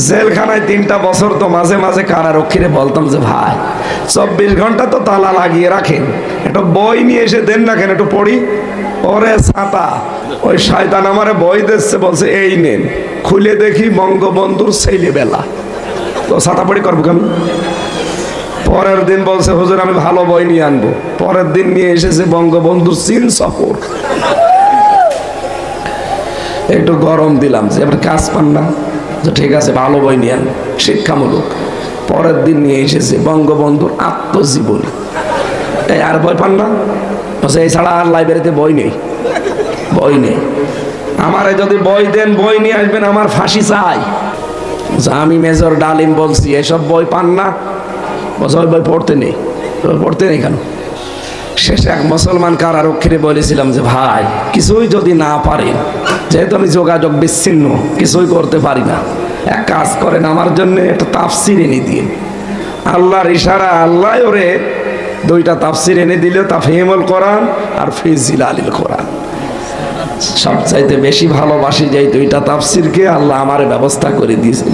জেলখানায় 3টা বছর তো মাঝে মাঝে কারারক্ষীরে বলতাম যে ভাই 24 ঘন্টা তো তালা লাগিয়ে রাখেন, একটা বই নিয়ে এসে দেন না কেন, একটু পড়ি। ওরে ছাতা, ওই শয়তান আমারে বই দিচ্ছে, বলছে এই নেন, খুলে দেখি বঙ্গবন্ধুর ছেলেবেলা। তো ছাতা পড়ি করবো কেন? পরের দিন বলছে হুজুর আমি ভালো বই নিয়ে আনবো। পরের দিন নিয়ে এসেছে বঙ্গবন্ধুর চীন সফর। একটু গরম দিলাম যে এবার কাজ পান না, তো ঠিক আছে ভালো বই নিয়ে আন, শিক্ষামূলক। পরের দিন নিয়ে এসেছে বঙ্গবন্ধুর আত্মজীবনী। এই আর বই পান না? বলছে এই ছাড়া আর লাইব্রেরিতে বই নেই, বই নেই। আমারে যদি বই দেন, বই নিয়ে আসবেন, আমার ফাঁসি চাই। আমি মেজর ডালিম বলছি এসব বই পান না? বলছে ওই বই পড়তে নেই। পড়তে নেই কেন? শেষে এক মুসলমান কারারক্ষীরে বলেছিলাম যে ভাই কিছুই যদি না পারেন, যেহেতু আমি যোগাযোগ বিচ্ছিন্ন, কিছুই করতে পারি না, এক কাজ করেন আমার জন্য একটা তাফসির এনে দিন। আল্লাহর ইশারা, আল্লাহ ওরে 2টা তাফসির এনে দিল, তাফহিমুল কোরআন আর ফি জিলালিল কোরআন। সবচাইতে বেশি ভালোবাসি যে 2টা তাফসিরকে, আল্লাহ আমারে ব্যবস্থা করে দিয়েছেন।